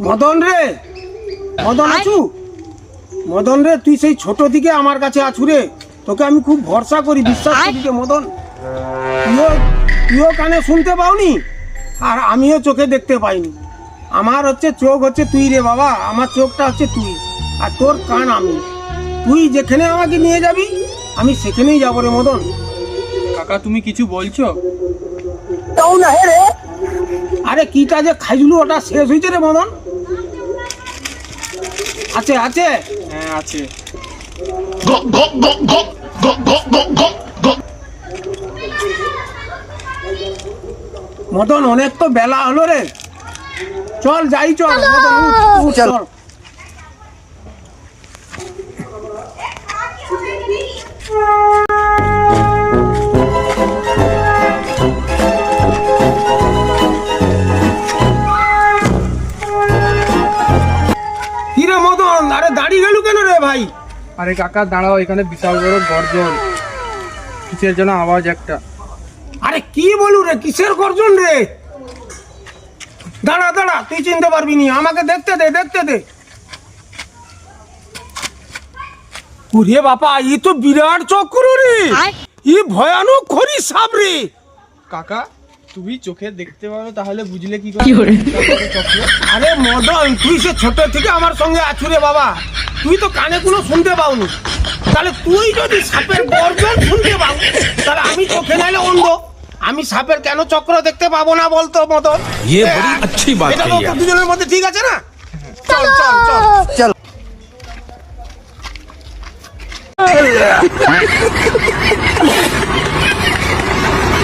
মদন রে, মদন আছু? মদন রে, তুই সেই ছোট দিকে আমার কাছে আছু রে। তোকে আমি খুব ভরসা করি, বিশ্বাস করি রে মদন। তুইও কানে শুনতে পাওনি আর আমিও চোখে দেখতে পাইনি। আমার হচ্ছে চোখ হচ্ছে তুই রে বাবা, আমার চোখটা হচ্ছে তুই আর তোর কান আমি। তুই যেখানে আমাকে নিয়ে যাবি আমি সেখানেই যাবো রে মদন। কাকা তুমি কিছু বলছো? আরে কিটা যে খাইলু ওটা শেষ হয়েছে রে মদন? আছে আছে, হ্যাঁ আছে। মদন অনেক তো বেলা হলো রে, চল যাই, চল মদন উঠ, চল। কিরে মদন, আরে দাঁড়িয়ে গেল কেন রে ভাই? আরে কাকা দাঁড়াও, এখানে বিশাল বড় গর্জন, কিসের যেন আওয়াজ একটা। আরে কি বলু রে, কিসের গর্জন রে? দাঁড়া দাঁড়া, তুই চিনতে পারবি নি, আমাকে দেখতে দে, দেখতে দে। ওরে বাবা, ই তো বিরাট চক্র রে, ই ভয়ানক খরি সাপ রে। কাকা তুমি চোখে দেখতে পারো তাহলে বুঝলে কি করে? আরে মদন, তুই সে ছোট থেকে আমার সঙ্গে আছু রে বাবা, তুই তো কানে কোনো শুনতে পাওনি। তাহলে তুই যদি সাপের গর্জন শুনতে পাও তাহলে আমি চোখে নাইলে অন্ধ, আমি সাপের কেন চক্র দেখতে পাবো না বলতো মদন? ये बड़ी अच्छी बात এটা कही তো है। দুজনের মধ্যে ঠিক আছে না? চল চল চল চল।